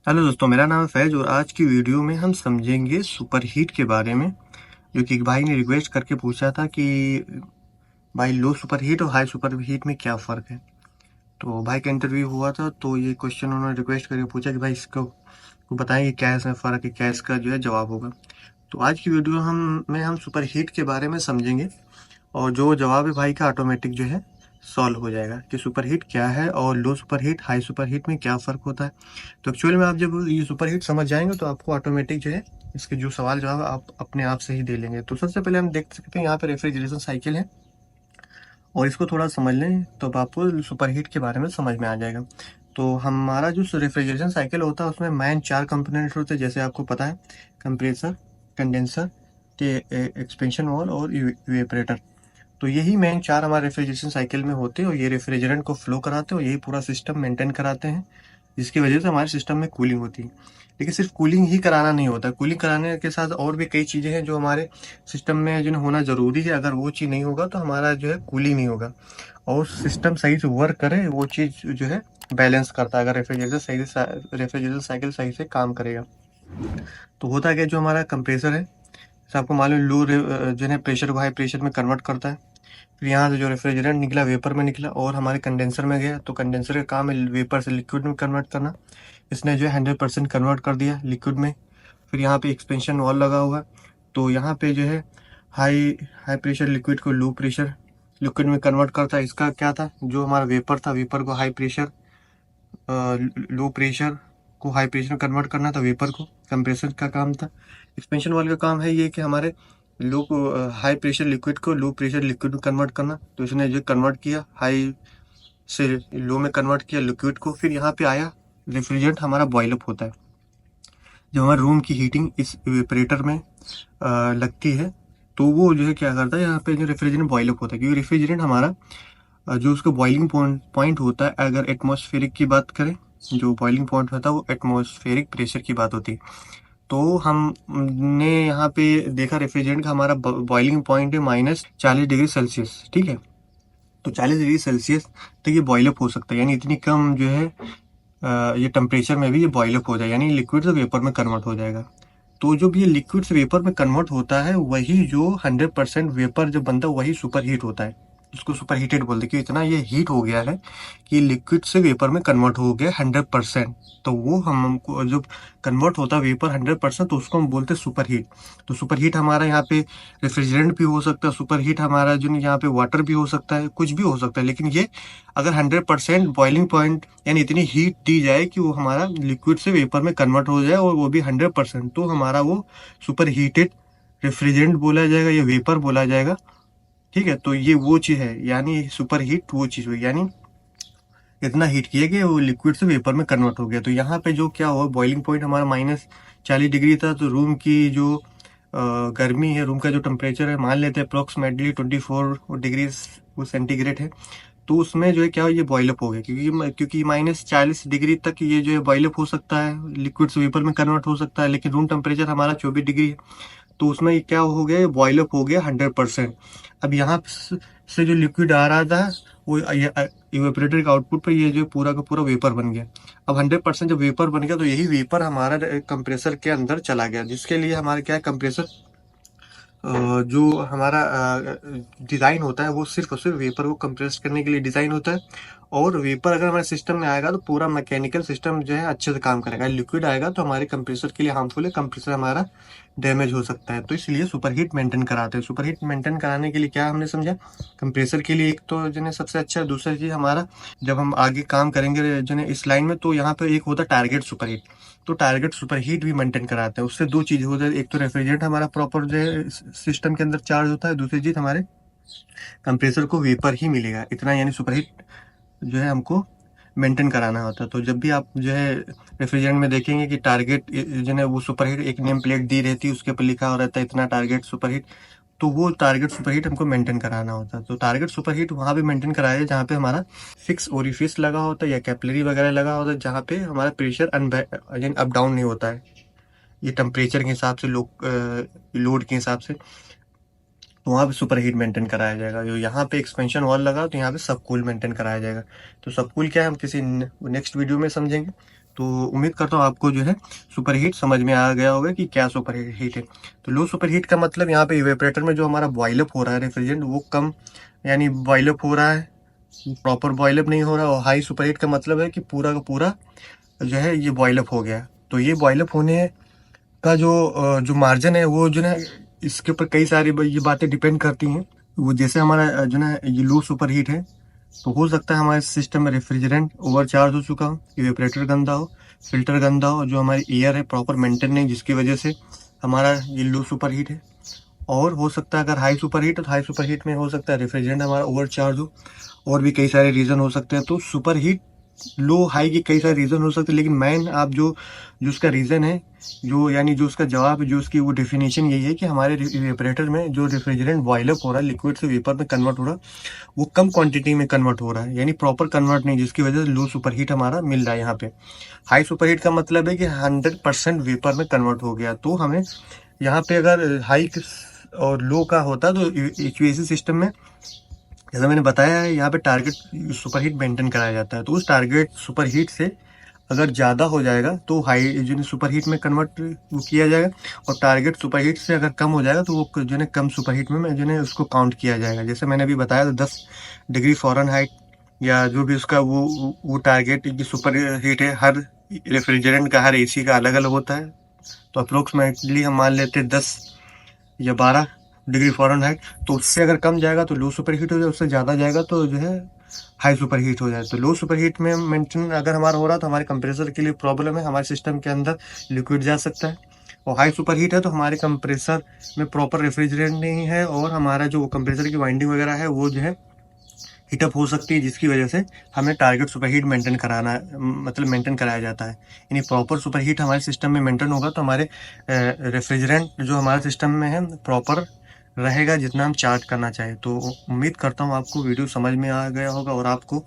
Hello दोस्तों, मेरा नाम है फैज और आज की वीडियो में हम समझेंगे सुपर हीट के बारे में। जो कि एक भाई ने रिक्वेस्ट करके पूछा था कि भाई लो सुपर हीट और हाई सुपर हीट में क्या फ़र्क है। तो भाई का इंटरव्यू हुआ था तो ये क्वेश्चन उन्होंने रिक्वेस्ट करके पूछा कि भाई इसको बताएं कि क्या इसमें फ़र्क है, क्या इसका जो है जवाब होगा। तो आज की वीडियो हम सुपर हीट के बारे में समझेंगे और जो जवाब है भाई का ऑटोमेटिक जो है सॉल्व हो जाएगा कि सुपरहीट क्या है और लो सुपरहीट हाई सुपरहीट में क्या फ़र्क होता है। तो एक्चुअली में आप जब ये सुपरहीट समझ जाएंगे तो आपको ऑटोमेटिक जो है इसके जो सवाल जवाब आप अपने आप से ही दे लेंगे। तो सबसे पहले हम देख सकते हैं यहाँ पे रेफ्रिजरेशन साइकिल है और इसको थोड़ा समझ लें तो अब आपको सुपरहीट के बारे में समझ में आ जाएगा। तो हमारा जो रेफ्रिजरेशन साइकिल होता है उसमें मेन 4 कंपोनेंट्स होते हैं, जैसे आपको पता है कंप्रेसर, कंडेंसर, एक्सपेंशन वॉल और इवेपरेटर। तो यही मेन 4 हमारे रेफ्रिजरेशन साइकिल में होते हैं और ये रेफ्रिजरेंट को फ्लो कराते हैं और यही पूरा सिस्टम मेंटेन कराते हैं, जिसकी वजह से हमारे सिस्टम में कूलिंग होती है। लेकिन सिर्फ कूलिंग ही कराना नहीं होता, कूलिंग कराने के साथ और भी कई चीज़ें हैं जो हमारे सिस्टम में जो होना ज़रूरी है। अगर वो चीज़ नहीं होगा तो हमारा जो है कूलिंग नहीं होगा और सिस्टम सही से वर्क करे, वो चीज़ जो है बैलेंस करता है। अगर रेफ्रिजरेटर साइकिल सही से काम करेगा तो होता है कि जो हमारा कंप्रेसर है, जैसे आपको मालूम जो है प्रेशर को हाई प्रेशर में कन्वर्ट करता है। फिर यहाँ से जो रेफ्रिजरेंट निकला वेपर में निकला और हमारे कंडेंसर में गया, तो कंडेंसर का काम है वेपर से लिक्विड में कन्वर्ट करना। इसने जो है 100% कन्वर्ट कर दिया लिक्विड में। फिर यहाँ पे एक्सपेंशन वॉल लगा हुआ है, तो यहाँ पे जो है हाई हाई प्रेशर लिक्विड को लो प्रेशर लिक्विड में कन्वर्ट करता है। इसका क्या था, जो हमारा वेपर था वेपर को हाई प्रेशर लो प्रेशर को हाई प्रेशर में कन्वर्ट करना था, वेपर को कंप्रेसर का काम था। एक्सपेंशन वाल का काम है ये कि हमारे लो हाई प्रेशर लिक्विड को लो प्रेशर लिक्विड में कन्वर्ट करना। तो इसने जो कन्वर्ट किया हाई से लो में कन्वर्ट किया लिक्विड को। फिर यहाँ पे आया रेफ्रिजरेंट हमारा बॉयल अप होता है। जब हमारे रूम की हीटिंग इस इवेपरेटर में लगती है तो वो जो है क्या करता है, यहाँ पे जो रेफ्रिजरेंट बॉयल अप होता है, क्योंकि रेफ्रिजरेंट हमारा जो उसका बॉइलिंग पॉइंट होता है, अगर एटमॉस्फेरिक की बात करें, जो बॉइलिंग पॉइंट होता है वो एटमॉस्फेरिक प्रेशर की बात होती है। तो हमने यहाँ पे देखा रेफ्रिजरेंट का हमारा बॉइलिंग पॉइंट है -40 डिग्री सेल्सियस, ठीक है। तो 40 डिग्री सेल्सियस तक ये बॉइल अप हो सकता है, यानी इतनी कम जो है ये टेम्परेचर में भी ये बॉइल अप हो जाए, यानी लिक्विड से वेपर में कन्वर्ट हो जाएगा। तो जो भी ये लिक्विड से वेपर में कन्वर्ट होता है, वही जो 100% वेपर जब बनता है वही सुपर हीट होता है, उसको सुपर हीटेड बोलते हैं कि इतना ये हीट हो गया है कि लिक्विड से वेपर में कन्वर्ट हो गया 100%। तो वो हमको जो कन्वर्ट होता है वेपर 100%, तो उसको हम बोलते हैं सुपर हीट। तो सुपर हीट हमारा यहाँ पे रेफ्रिजरेंट भी हो सकता है, सुपर हीट हमारा जो यहाँ पे वाटर भी हो सकता है, कुछ भी हो सकता है। लेकिन ये अगर 100% बॉइलिंग पॉइंट यानी इतनी हीट दी जाए कि वो हमारा लिक्विड से वेपर में कन्वर्ट हो जाए और वो भी 100%, तो हमारा वो सुपर हीटेड रेफ्रिजरेंट बोला जाएगा या वेपर बोला जाएगा, ठीक है। तो ये वो चीज़ है, यानी सुपर हीट वो चीज़ हुई, यानी इतना हीट किया कि वो लिक्विड से वेपर में कन्वर्ट हो गया। तो यहाँ पे जो क्या हुआ, बॉइलिंग पॉइंट हमारा -40 डिग्री था, तो रूम की जो गर्मी है, रूम का जो टेम्परेचर है, मान लेते हैं अप्रोक्सीमेटली 24 डिग्री वो सेंटीग्रेड है। तो उसमें जो है क्या, ये बॉयल अप हो गया, क्योंकि -40 डिग्री तक ये जो है बॉयल अप हो सकता है, लिक्विड से वेपर में कन्वर्ट हो सकता है। लेकिन रूम टेम्परेचर हमारा 24 डिग्री है, तो उसमें ये क्या हो गया, बॉयल अप हो गया 100%। अब यहाँ से जो लिक्विड आ रहा था वो इवेपोरेटर के आउटपुट पे ये जो पूरा का पूरा वेपर बन गया। अब 100% जब वेपर बन गया तो यही वेपर हमारा कंप्रेसर के अंदर चला गया, जिसके लिए हमारा क्या है, कंप्रेसर जो हमारा डिज़ाइन होता है वो सिर्फ और सिर्फ वेपर को कंप्रेस करने के लिए डिज़ाइन होता है। और वेपर अगर हमारे सिस्टम में आएगा तो पूरा मैकेनिकल सिस्टम जो है अच्छे से काम करेगा। लिक्विड आएगा तो हमारे कंप्रेसर के लिए हार्मफुल है, कंप्रेसर हमारा डैमेज हो सकता है। तो इसलिए सुपर हीट मेंटेन कराते हैं। सुपर हीट मेंटेन कराने के लिए क्या हमने समझा, कंप्रेसर के लिए एक तो जो है सबसे अच्छा है। दूसरा चीज़ हमारा, जब हम आगे काम करेंगे जो है इस लाइन में, तो यहाँ पे एक होता है टारगेट सुपर हीट। तो टारगेट सुपर हीट भी मेंटेन कराते हैं। उससे दो चीज़ होता है, एक तो रेफ्रिजरेंट हमारा प्रॉपर जो है सिस्टम के अंदर चार्ज होता है, दूसरी चीज़ हमारे कंप्रेसर को वेपर ही मिलेगा इतना, यानी सुपर हीट जो है हमको मेंटेन कराना होता है। तो जब भी आप जो है रेफ्रिजरेंट में देखेंगे कि टारगेट जो है वो सुपर हीट एक नेम प्लेट दी रहती है, उसके ऊपर लिखा हो रहता है इतना टारगेट सुपर हीट, तो वो टारगेट सुपर हीट हमको मेंटेन कराना होता है। तो टारगेट सुपर हीट वहाँ पे मेंटेन कराया जाए जहाँ पे हमारा फिक्स ओरिफिस लगा होता है या कैपिलरी वगैरह लगा होता है, जहाँ पे हमारा प्रेशर अप डाउन नहीं होता है, ये टेम्परेचर के हिसाब से, लोड के हिसाब से। तो वहाँ पे सुपर हीट मेंटेन कराया जाएगा। जो यहाँ पे एक्सपेंशन वॉल लगा तो यहाँ पे सब कूल मेंटेन कराया जाएगा। तो सब कूल क्या है हम किसी नेक्स्ट वीडियो में समझेंगे। तो उम्मीद करता हूँ आपको जो है सुपर हीट समझ में आ गया होगा कि क्या सुपर हीट है। तो लो सुपर हीट का मतलब यहाँ पे इवेपरेटर में जो हमारा बॉयल अप हो रहा है रेफ्रिजरेंट वो कम, यानी बॉयल अप हो रहा है, प्रॉपर बॉयल अप नहीं हो रहा। और हाई सुपर हीट का मतलब है कि पूरा का पूरा जो है ये बॉयल अप हो गया। तो ये बॉयल अप होने का जो मार्जिन है वो जो है इसके ऊपर कई सारी ये बातें डिपेंड करती हैं। वो जैसे हमारा जो है ये लो सुपर हीट है, तो हो सकता है हमारे सिस्टम में रेफ्रिजरेंट ओवरचार्ज हो चुका हो, इवेपरेटर गंदा हो, फिल्टर गंदा हो, जो हमारी एयर है प्रॉपर मेंटेन नहीं, जिसकी वजह से हमारा ये लो सुपर हीट है। और हो सकता है अगर हाई सुपर हीट है तो हाई सुपर हीट में हो सकता है रेफ्रिजरेंट हमारा ओवरचार्ज हो, और भी कई सारे रीज़न हो सकते हैं। तो सुपर हीट लो हाई के कई सारे रीज़न हो सकते हैं, लेकिन मेन आप जो जो उसका रीज़न है, जो यानी जो उसका जवाब है, जो उसकी वो डेफिनेशन यही है कि हमारे इवेपरेटर में जो रेफ्रिजरेंट बॉयल अप हो रहा है, लिक्विड से वेपर में कन्वर्ट हो रहा है, वो कम क्वांटिटी में कन्वर्ट हो रहा है, यानी प्रॉपर कन्वर्ट नहीं, जिसकी वजह से लो सुपर हीट हमारा मिल रहा है यहाँ पे। हाई सुपर हीट का मतलब है कि 100% वेपर में कन्वर्ट हो गया। तो हमें यहाँ पे अगर हाई और लो का होता तो HVAC सिस्टम में, जैसा मैंने बताया है, यहाँ पे टारगेट सुपर हीट मेंटेन कराया जाता है। तो उस टारगेट सुपर हीट से अगर ज़्यादा हो जाएगा तो हाई जो सुपर हीट में कन्वर्ट वो किया जाएगा, और टारगेट सुपर हीट से अगर कम हो जाएगा तो वो जो है कम सुपर हीट में जो है उसको काउंट किया जाएगा। जैसे मैंने अभी बताया तो 10 डिग्री फ़ारेनहाइट या जो भी उसका वो टारगेट जो सुपर हीट है, हर रेफ्रिजरेंट का, हर AC का अलग अलग होता है। तो अप्रोक्सीमेटली हम मान लेते हैं 10 या 12 डिग्री फ़ारेनहाइट। तो उससे अगर कम जाएगा तो लो सुपर हीट हो जाए, उससे ज़्यादा जाएगा तो जो है हाई सुपर हीट हो जाए। तो लो सुपर हीट में मेंटेन अगर हमारा हो रहा है तो हमारे कंप्रेसर के लिए प्रॉब्लम है, हमारे सिस्टम के अंदर लिक्विड जा सकता है। और हाई सुपर हीट है तो हमारे कंप्रेसर में प्रॉपर रेफ्रिजरेंट नहीं है, और हमारा जो कंप्रेसर की वाइंडिंग वगैरह है वो जो है हीटअप हो सकती है, जिसकी वजह से हमें टारगेट सुपर हीट मेंटेन कराना, मतलब मेंटेन कराया जाता है। यानी प्रॉपर सुपर हीट हमारे सिस्टम में मेंटेन होगा तो हमारे रेफ्रिजरेंट जो हमारे सिस्टम में है प्रॉपर रहेगा, जितना हम चार्ज करना चाहें। तो उम्मीद करता हूँ आपको वीडियो समझ में आ गया होगा, और आपको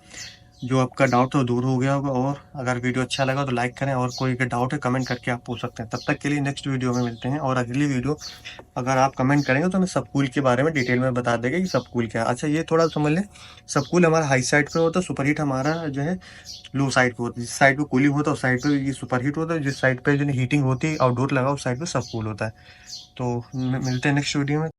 जो आपका डाउट है दूर हो गया होगा। और अगर वीडियो अच्छा लगा तो लाइक करें, और कोई भी डाउट है कमेंट करके आप पूछ सकते हैं। तब तक के लिए नेक्स्ट वीडियो में मिलते हैं। और अगली वीडियो अगर आप कमेंट करेंगे तो मैं सबकूल के बारे में डिटेल में बता देंगे कि सबकूल क्या है। अच्छा, ये थोड़ा समझ लें, सबकूल हमारा हाई साइड पे होता है, सुपर हीट हमारा जो है लो साइड पे होता है। जिस साइड पे कूलिंग होता है उस साइड पे ये सुपर हीट होता है, जिस साइड पे जो हीटिंग होती है आउटडोर लगा उस साइड पे सबकूल होता है। तो मिलते हैं नेक्स्ट वीडियो में।